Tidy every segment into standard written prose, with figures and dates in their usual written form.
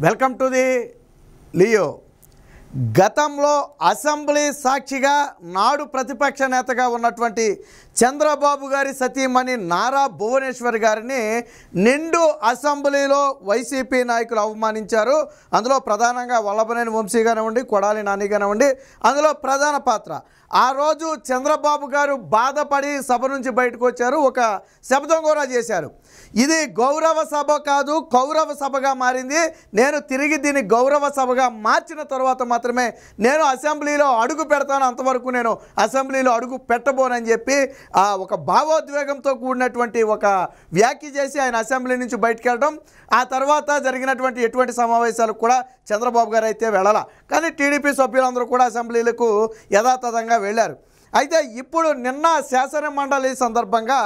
Welcome to the Leo. గతంలో assembly సాక్షిగా నాడు ప్రతిపక్ష నేతగా ఉన్నటువంటి చంద్రబాబు గారి సతీమణి నారా భువనేశ్వర్ గారిని నిండు అసెంబ్లీలో వైసీపీ నాయకులు అవమానించారు. అందులో ప్రధానంగా వల్లభనేని వంశీ కానివ్వండి, కొడాలి నాని కానివ్వండి, అందులో ప్రధాన పాత్ర. ఆ రోజు చంద్రబాబు గారు బాధపడి సభ నుంచి బయటకు వచ్చారు, ఒక శబ్దం కూడా చేశారు. ఇది గౌరవ సభ కాదు, కౌరవ సభగా మారింది. నేను తిరిగి దీన్ని గౌరవ సభగా మార్చిన తర్వాత మాత్రమే నేను అసెంబ్లీలో అడుగు పెడతాను, అంతవరకు నేను అసెంబ్లీలో అడుగు పెట్టబోనని చెప్పి ఒక భావోద్వేగంతో కూడినటువంటి ఒక వ్యాఖ్య చేసి ఆయన అసెంబ్లీ నుంచి బయటకు వెళ్ళడం. ఆ తర్వాత జరిగినటువంటి ఎటువంటి సమావేశాలకు కూడా చంద్రబాబు గారు అయితే వెళ్ళాల, కానీ టీడీపీ సభ్యులందరూ కూడా అసెంబ్లీలకు యథాతథంగా వెళ్ళారు. అయితే ఇప్పుడు నిన్న శాసన మండలి సందర్భంగా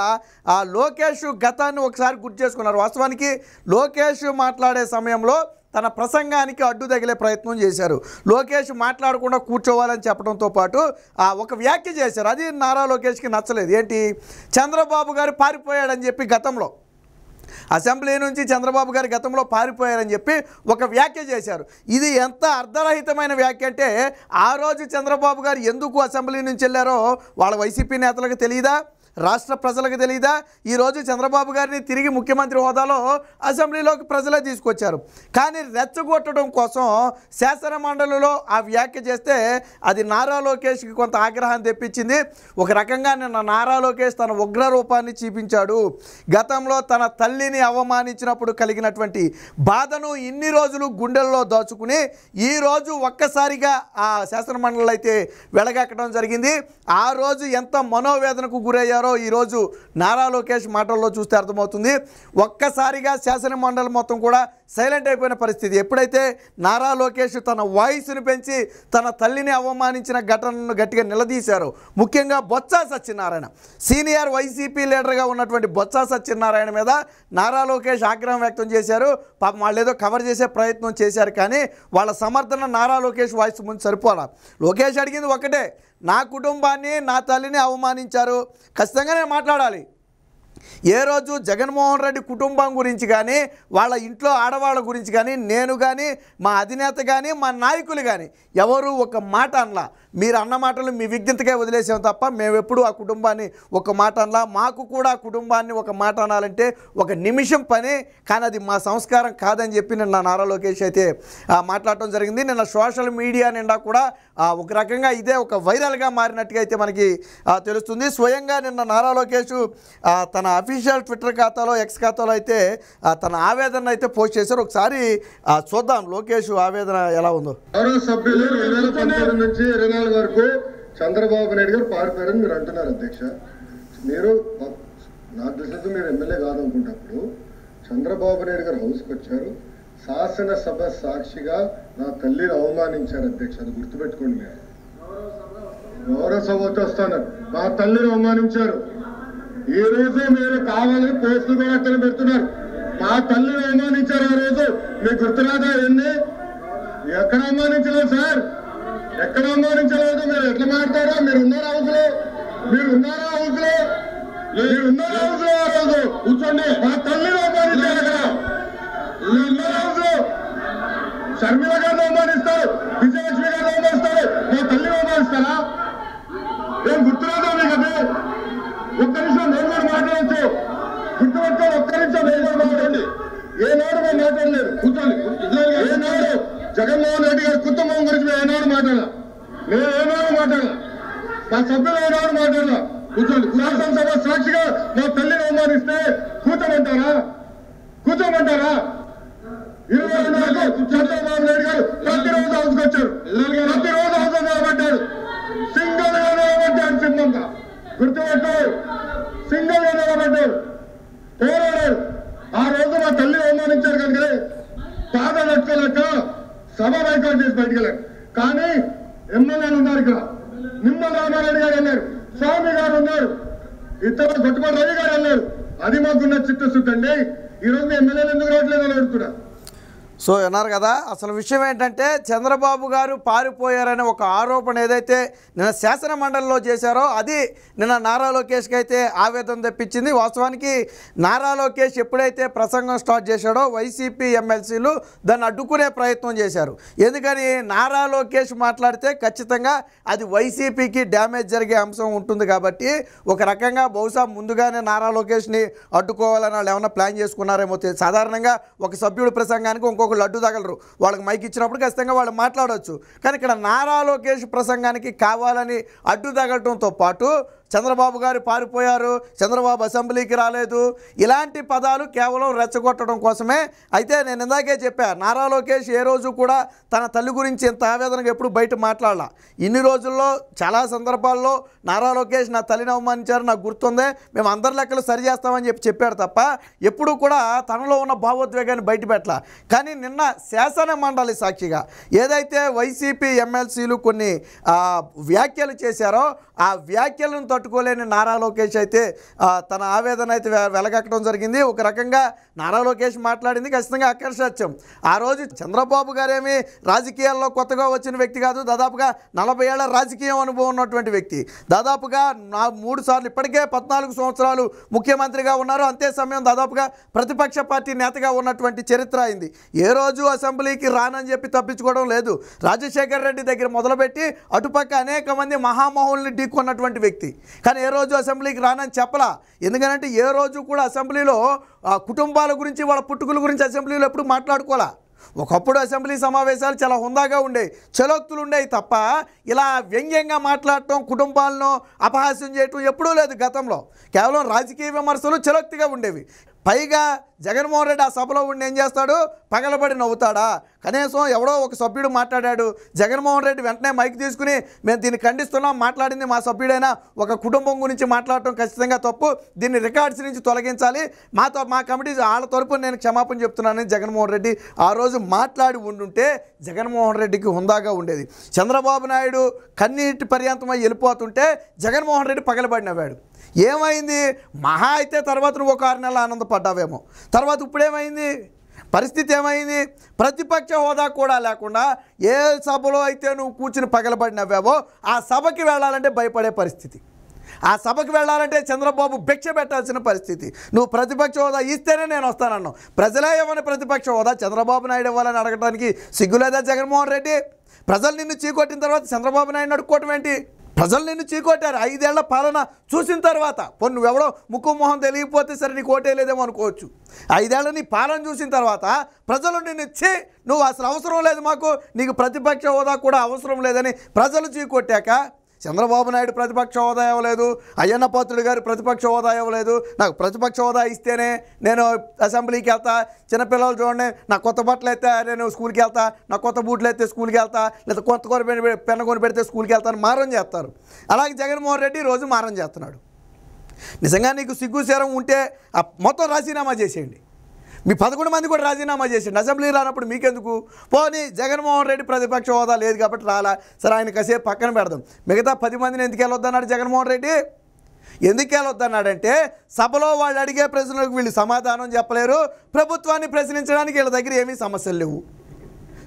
లోకేష్ గతాన్ని ఒకసారి గుర్తు చేసుకున్నారు. వాస్తవానికి లోకేష్ మాట్లాడే సమయంలో తన ప్రసంగానికి అడ్డు తగిలే ప్రయత్నం చేశారు. లోకేష్ మాట్లాడకుండా కూర్చోవాలని చెప్పడంతో పాటు ఒక వ్యాఖ్య చేశారు. అది నారా లోకేష్కి నచ్చలేదు. ఏంటి, చంద్రబాబు గారు పారిపోయాడని చెప్పి గతంలో అసెంబ్లీ నుంచి చంద్రబాబు గారు గతంలో పారిపోయారని చెప్పి ఒక వ్యాఖ్య చేశారు. ఇది ఎంత అర్ధరహితమైన వ్యాఖ్య అంటే, ఆ రోజు చంద్రబాబు గారు ఎందుకు అసెంబ్లీ నుంచి వెళ్ళారో వాళ్ళ వైసీపీ నేతలకు తెలియదా, రాష్ట్ర ప్రజలకు తెలియదా? ఈరోజు చంద్రబాబు గారిని తిరిగి ముఖ్యమంత్రి హోదాలో అసెంబ్లీలోకి ప్రజలే తీసుకొచ్చారు. కానీ రెచ్చగొట్టడం కోసం శాసన మండలిలో ఆ వ్యాఖ్య చేస్తే అది నారా లోకేష్కి కొంత ఆగ్రహాన్ని తెప్పించింది. ఒక రకంగా నిన్న నారా లోకేష్ తన ఉగ్ర రూపాన్ని చూపించాడు. గతంలో తన తల్లిని అవమానించినప్పుడు కలిగినటువంటి బాధను ఇన్ని రోజులు గుండెల్లో దాచుకుని ఈరోజు ఒక్కసారిగా ఆ శాసన మండలిలో అయితే వెలగక్కడం జరిగింది. ఆ రోజు ఎంత మనోవేదనకు గురయ్యారు ఈరోజు నారా లోకేష్ మాటల్లో చూస్తే అర్థమవుతుంది. ఒక్కసారిగా శాసన మండలి మొత్తం కూడా సైలెంట్ అయిపోయిన పరిస్థితి. ఎప్పుడైతే నారా లోకేష్ తన వాయిస్ను పెంచి తన తల్లిని అవమానించిన ఘటనను గట్టిగా నిలదీశారు, ముఖ్యంగా బొత్స సత్యనారాయణ, సీనియర్ వైసీపీ లీడర్గా ఉన్నటువంటి బొత్స సత్యనారాయణ మీద నారా లోకేష్ ఆగ్రహం వ్యక్తం చేశారు. పాపం వాళ్ళు ఏదో కవర్ చేసే ప్రయత్నం చేశారు, కానీ వాళ్ళ సమర్థన నారా లోకేష్ వాయిస్ ముందు సరిపోలా. లోకేష్ అడిగింది ఒకటే, నా కుటుంబాన్ని నా తల్లిని అవమానించారు, ఖచ్చితంగా నేను మాట్లాడాలి. ఏ రోజు జగన్మోహన్ రెడ్డి కుటుంబం గురించి కానీ వాళ్ళ ఇంట్లో ఆడవాళ్ళ గురించి కానీ నేను కానీ మా అధినేత కానీ మా నాయకులు కానీ ఎవరు ఒక మాట అనలా. మీరు అన్న మాటలు మీ విజ్ఞతకే వదిలేసాం తప్ప మేము ఎప్పుడు ఆ కుటుంబాన్ని ఒక మాట అనలా. మాకు కూడా కుటుంబాన్ని ఒక మాట అనాలంటే ఒక నిమిషం పని, కానీ అది మా సంస్కారం కాదని చెప్పి నిన్న నారా లోకేష్ అయితే మాట్లాడటం జరిగింది. నిన్న సోషల్ మీడియా నిండా కూడా ఒక రకంగా ఇదే ఒక వైరల్గా మారినట్టుగా అయితే మనకి తెలుస్తుంది. స్వయంగా నిన్న నారా లోకేష్ తన అఫీషియల్ ట్విట్టర్ ఖాతాలో, ఎక్స్ ఖాతాలో అయితే తన ఆవేదన అయితే పోస్ట్ చేశారు. ఒకసారి చూద్దాం లోకేష్ ఆవేదన ఎలా ఉందో. సభ్యులు 2019 నుంచి 24 వరకు చంద్రబాబు నాయుడు గారు పారిపోయారని మీరు అంటున్నారు అధ్యక్ష. మీరు నాకు తెలిసినట్టు మీరు ఎమ్మెల్యే కాదనుకుంటప్పుడు చంద్రబాబు నాయుడు గారు హౌస్కి వచ్చారు, శాసనసభ సాక్షిగా నా తల్లిని అవమానించారు అధ్యక్ష. అది గుర్తుపెట్టుకోండి. మీరు గౌరవ సభతో వస్తాను, మా తల్లిని అవమానించారు. ఈ రోజు మీరు కావాలని పోస్టులు కూడా అక్కడ పెడుతున్నారు. మా తల్లిని అవమానించారు. ఆ రోజు మీకు గుర్తురాదా? ఎన్ని ఎక్కడ అవమానించలేదు సార్, ఎక్కడ అవమానించలేదు. మీరు ఎట్లా మాట్లాడారో, మీరు ఉన్నారా హౌస్ లో? మీరు ఉన్నారా హౌస్ లో? మీరు ఉన్నారా హౌస్ లో? ఆ రోజు కూర్చోండి. మా తల్లిని అవమానించారు. అక్కడ ఉన్నారా హౌస్ లో? షర్మిల గారిని అవమానిస్తారు, విజయలక్ష్మి గారిని అవమానిస్తారు, మా తల్లిని అవమానిస్తారా? ఏం గుర్తురాదా మీకు? అది ఒక్క నిమిషం నేను కూడా మాట్లాడచ్చు, గుర్తుపెట్టుకోండి. ఒక్క నిమిషం నేను కూడా మాట్లాడండి. ఏనాడు మేము మాట్లాడలేదు, కూర్చోండి. ఏనాడు జగన్మోహన్ రెడ్డి గారి కుటుంబం గురించి మేము ఏనాడు మాట్లాడాల? నేను ఏనాడు మాట్లాడాల? మా సభ్యులు ఏనాడు మాట్లాడాల? కూర్చోండి. శాసనసభ సాక్షిగా మా తల్లిని అవమానిస్తే కూర్చోమంటారా? కూర్చోమంటారా? 22 వరకు చంద్రబాబు నాయుడు గారు ప్రతిరోజు హౌస్కి వచ్చారు, ప్రతిరోజు హౌస్ నిలబడ్డాడు, సింగల్ గా నిలబడ్డాడు. సింహంగా గుర్తుపెట్టాడు, సింగల్ గా నిలబడ్డాడు, పోరాడాడు. ఆ రోజు మా తల్లి అవమానించారు కనుక బాధ నచ్చలేక సభ బైకాట్ చేసి బయటకు వెళ్ళారు. కానీ ఎమ్మెల్యేలు ఉన్నారు ఇక్కడ, నిమ్మల రామారెడ్డి గారు అన్నారు, స్వామి గారు ఉన్నారు, ఇతర గొట్టుపల్లి రవి గారు అన్నారు. అది మాకున్న చిత్తశుద్ధి అండి. ఈ రోజు మీ ఎమ్మెల్యేలు ఎందుకు రావట్లేదు అని అడుగుతున్నా. సో అన్నారు కదా, అసలు విషయం ఏంటంటే చంద్రబాబు గారు పారిపోయారనే ఒక ఆరోపణ ఏదైతే నిన్న శాసన మండలిలో చేశారో అది నిన్న నారా లోకేష్కి అయితే ఆవేదన తెప్పించింది. వాస్తవానికి నారా లోకేష్ ఎప్పుడైతే ప్రసంగం స్టార్ట్ చేశాడో వైసీపీ ఎమ్మెల్సీలు దాన్ని అడ్డుకునే ప్రయత్నం చేశారు. ఎందుకని నారా లోకేష్ మాట్లాడితే ఖచ్చితంగా అది వైసీపీకి డ్యామేజ్ జరిగే అంశం ఉంటుంది కాబట్టి ఒక రకంగా బహుశా ముందుగానే నారా లోకేష్ని అడ్డుకోవాలని వాళ్ళు ఏమైనా ప్లాన్ చేసుకున్నారేమో. సాధారణంగా ఒక సభ్యుడు ప్రసంగానికి ఇంకొకళ్ళు అడ్డు తగలరు, వాళ్ళకి మైక్ ఇచ్చినప్పుడు ఖచ్చితంగా వాళ్ళు మాట్లాడవచ్చు. కానీ ఇక్కడ నారా లోకేష్ ప్రసంగానికి కావాలని అడ్డు తగలటంతో పాటు చంద్రబాబు గారు పారిపోయారు, చంద్రబాబు అసెంబ్లీకి రాలేదు, ఇలాంటి పదాలు కేవలం రెచ్చగొట్టడం కోసమే. అయితే నేను ఇందాకే చెప్పాను, నారా లోకేష్ ఏ రోజు కూడా తన తల్లి గురించి ఇంత ఆవేదనగా ఎప్పుడు బయట మాట్లాడాల. ఇన్ని రోజుల్లో చాలా సందర్భాల్లో నారా లోకేష్ నా తల్లిని అవమానించారు, నాకు గుర్తుందే, మేము అందరి లెక్కలు సరి చేస్తామని చెప్పాడు తప్ప ఎప్పుడు కూడా తనలో ఉన్న భావోద్వేగాన్ని బయట పెట్టాల. కానీ నిన్న శాసన మండలి సాక్షిగా ఏదైతే వైసీపీ ఎమ్మెల్సీలు కొన్ని వ్యాఖ్యలు చేశారో ఆ వ్యాఖ్యలను తట్టుకోలేని నారా లోకేష్ అయితే తన ఆవేదన అయితే వెలగక్కడం జరిగింది. ఒక రకంగా నారా లోకేష్ మాట్లాడింది ఖచ్చితంగా అక్కర్షత్యం. ఆ రోజు చంద్రబాబు గారేమి రాజకీయాల్లో కొత్తగా వచ్చిన వ్యక్తి కాదు, దాదాపుగా 40 ఏళ్ల రాజకీయ అనుభవం ఉన్నటువంటి వ్యక్తి. దాదాపుగా 3 సార్లు ఇప్పటికే 14 సంవత్సరాలు ముఖ్యమంత్రిగా ఉన్నారు. అంతే సమయం దాదాపుగా ప్రతిపక్ష పార్టీ నేతగా ఉన్నటువంటి చరిత్ర అయింది. ఏ రోజు అసెంబ్లీకి రానని చెప్పి తప్పించుకోవడం లేదు. రాజశేఖర్ రెడ్డి దగ్గర మొదలుపెట్టి అటుపక్క అనేక మంది మహామహుల్ని ఢీకొన్నటువంటి వ్యక్తి. కానీ ఏ రోజు అసెంబ్లీకి రానని చెప్పలా. ఎందుకంటే ఏ రోజు కూడా అసెంబ్లీలో కుటుంబాల గురించి వాళ్ళ పుట్టుకల గురించి అసెంబ్లీలో ఎప్పుడు మాట్లాడుకోవాలా. ఒకప్పుడు అసెంబ్లీ సమావేశాలు చాలా హుందాగా ఉండేవి, చలోక్తులు ఉండేవి తప్ప ఇలా వ్యంగ్యంగా మాట్లాడటం, కుటుంబాలను అపహాస్యం చేయటం ఎప్పుడూ లేదు గతంలో. కేవలం రాజకీయ విమర్శలు చలోక్తిగా ఉండేవి. పైగా జగన్మోహన్ రెడ్డి ఆ సభలో ఉండి ఏం చేస్తాడు, పగలబడి నవ్వుతాడా? కనీసం ఎవడో ఒక సభ్యుడు మాట్లాడాడు, జగన్మోహన్ రెడ్డి వెంటనే మైక్ తీసుకుని మేము దీన్ని ఖండిస్తున్నాం, మాట్లాడింది మా సభ్యుడైనా ఒక కుటుంబం గురించి మాట్లాడటం ఖచ్చితంగా తప్పు, దీన్ని రికార్డ్స్ నుంచి తొలగించాలి, మా కమిటీ వాళ్ళ తరపున నేను క్షమాపణ చెప్తున్నానని జగన్మోహన్ రెడ్డి ఆ రోజు మాట్లాడి ఉండుంటే జగన్మోహన్ రెడ్డికి హుందాగా ఉండేది. చంద్రబాబు నాయుడు కన్నీటి పర్యంతమై వెళ్ళిపోతుంటే జగన్మోహన్ రెడ్డి పగలబడి నవ్వాడు. ఏమైంది? మహా అయితే తర్వాత నువ్వు ఒక 6 నెలలు ఆనందపడ్డావేమో, తర్వాత ఇప్పుడేమైంది? పరిస్థితి ఏమైంది? ప్రతిపక్ష హోదా కూడా లేకుండా ఏ సభలో అయితే నువ్వు కూర్చుని పగలబడి నవ్వావో ఆ సభకి వెళ్ళాలంటే భయపడే పరిస్థితి. ఆ సభకు వెళ్ళాలంటే చంద్రబాబు భిక్ష పెట్టాల్సిన పరిస్థితి. నువ్వు ప్రతిపక్ష హోదా ఇస్తేనే నేను వస్తానన్నావు. ప్రజలే ఇవ్వని ప్రతిపక్ష హోదా చంద్రబాబు నాయుడు ఇవ్వాలని అడగడానికి సిగ్గులేదా జగన్మోహన్ రెడ్డి? ప్రజలు నిన్ను చీకొట్టిన తర్వాత చంద్రబాబు నాయుడు అడుక్కోవటం ఏంటి? ప్రజలు నిన్ను చీకొట్టారు. 5 ఏళ్ల పాలన చూసిన తర్వాత నువ్వెవడో ముక్కు మొహం తెలియకపోతే సరే నీకు ఓటే లేదేమో అనుకోవచ్చు. 5 ఏళ్ల నీ పాలన చూసిన తర్వాత ప్రజలు నిన్ను నువ్వు అసలు అవసరం లేదు, మాకు నీకు ప్రతిపక్ష హోదా కూడా అవసరం లేదని ప్రజలు చీకొట్టాక చంద్రబాబు నాయుడు ప్రతిపక్ష హోదా ఇవ్వలేదు, అయ్యన్న పాత్రుడు గారు ప్రతిపక్ష హోదా ఇవ్వలేదు. నాకు ప్రతిపక్ష హోదా ఇస్తేనే నేను అసెంబ్లీకి వెళ్తా, చిన్నపిల్లలు చూడండి నా కొత్త బట్టలు అయితే నేను స్కూల్కి వెళ్తా, నా కొత్త బూట్లు అయితే స్కూల్కి వెళ్తా, లేదా కొత్త పెన్న కొని పెడితే స్కూల్కి వెళ్తాను మారం చేస్తారు. అలాగే జగన్మోహన్ రెడ్డి రోజు మారం చేస్తున్నాడు. నిజంగా నీకు సిగ్గు శరం ఉంటే మొత్తం రాజీనామా చేసేయండి. మీ 11 మంది కూడా రాజీనామా చేసిండు. అసెంబ్లీ రానప్పుడు మీకెందుకు? పోనీ జగన్మోహన్ రెడ్డి ప్రతిపక్ష హోదా లేదు కాబట్టి రాలా, సరే ఆయన కాసేపు పక్కన పెడదాం. మిగతా 10 మందిని ఎందుకు వెళ్ళొద్దన్నాడు జగన్మోహన్ రెడ్డి? ఎందుకు వెళ్ళొద్దన్నాడంటే సభలో వాళ్ళు అడిగే ప్రశ్నలకు వీళ్ళు సమాధానం చెప్పలేరు, ప్రభుత్వాన్ని ప్రశ్నించడానికి వీళ్ళ దగ్గర ఏమీ సమస్యలు లేవు.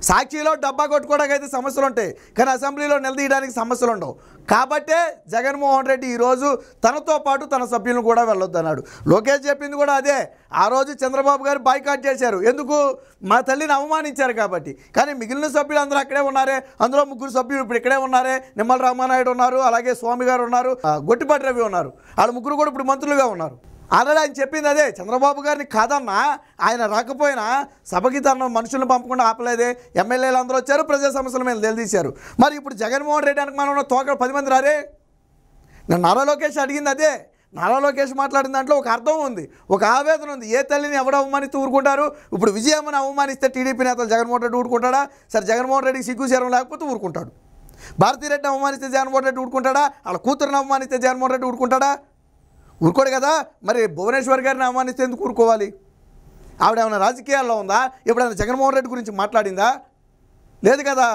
సాక్షిలో డబ్బా కొట్టుకోవడానికి అయితే సమస్యలు ఉంటాయి, కానీ అసెంబ్లీలో నిలదీయడానికి సమస్యలు ఉండవు. కాబట్టే జగన్మోహన్ రెడ్డి ఈరోజు తనతో పాటు తన సభ్యులను కూడా వెళ్ళొద్దన్నాడు. లోకేష్ చెప్పింది కూడా అదే. ఆ రోజు చంద్రబాబు గారు బాయ్కాట్ చేశారు. ఎందుకు? మా తల్లిని అవమానించారు కాబట్టి. కానీ మిగిలిన సభ్యులు అందరూ అక్కడే ఉన్నారే. అందులో 3 సభ్యులు ఇప్పుడు ఇక్కడే ఉన్నారే. నిమ్మల రామానాయుడు ఉన్నారు, అలాగే స్వామి గారు ఉన్నారు, గొట్టిపాటి రవి ఉన్నారు. వాళ్ళు 3 కూడా ఇప్పుడు మంత్రులుగా ఉన్నారు. ఆల్రెడీ ఆయన చెప్పింది అదే. చంద్రబాబు గారిని కాదన్నా, ఆయన రాకపోయినా సభకి తన మనుషులను పంపకుండా ఆపలేదే. ఎమ్మెల్యేలు అందరూ వచ్చారు, ప్రజా సమస్యల మీద నిలదీశారు. మరి ఇప్పుడు జగన్మోహన్ రెడ్డి అనుకు మనం తోక 10 మంది రారే. నేను నారా లోకేష్ అడిగింది అదే. నారా లోకేష్ మాట్లాడిన దాంట్లో ఒక అర్థం ఉంది, ఒక ఆవేదన ఉంది. ఏ తల్లిని ఎవడు అవమానిస్తూ ఊరుకుంటారు? ఇప్పుడు విజయమ్మని అవమానిస్తే టీడీపీ నేతలు జగన్మోహన్ రెడ్డి ఊరుకుంటాడా? సరే జగన్మోహన్ రెడ్డికి సిగ్గు శరం లేకపోతే ఊరుకుంటాడు. భారతీరెడ్డిని అవమానిస్తే జగన్మోహన్ రెడ్డి ఊరుకుంటాడా? వాళ్ళ కూతురుని అవమానిస్తే జగన్మోహన్ రెడ్డి ఊరుకుంటాడా? ఊరుకోడు కదా. మరి భువనేశ్వర్ గారిని అవమానిస్తే ఎందుకు ఊరుకోవాలి? ఆవిడ ఏమైనా రాజకీయాల్లో ఉందా? ఎప్పుడైనా జగన్మోహన్ రెడ్డి గురించి మాట్లాడిందా? లేదు కదా.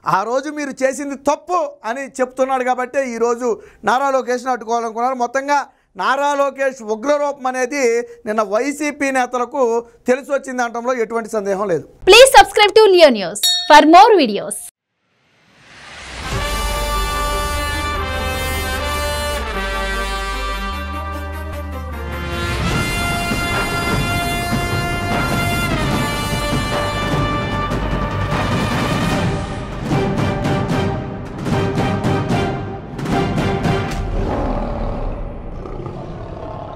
ఆ రోజు మీరు చేసింది తప్పు అని చెప్తున్నాడు కాబట్టి ఈరోజు నారా లోకేష్ని అడ్డుకోవాలనుకున్నారు. మొత్తంగా నారా లోకేష్ ఉగ్రరూపం అనేది నిన్న వైసీపీ నేతలకు తెలిసి వచ్చింది అనడంలో ఎటువంటి సందేహం లేదు. Please subscribe to Leo news for more videos.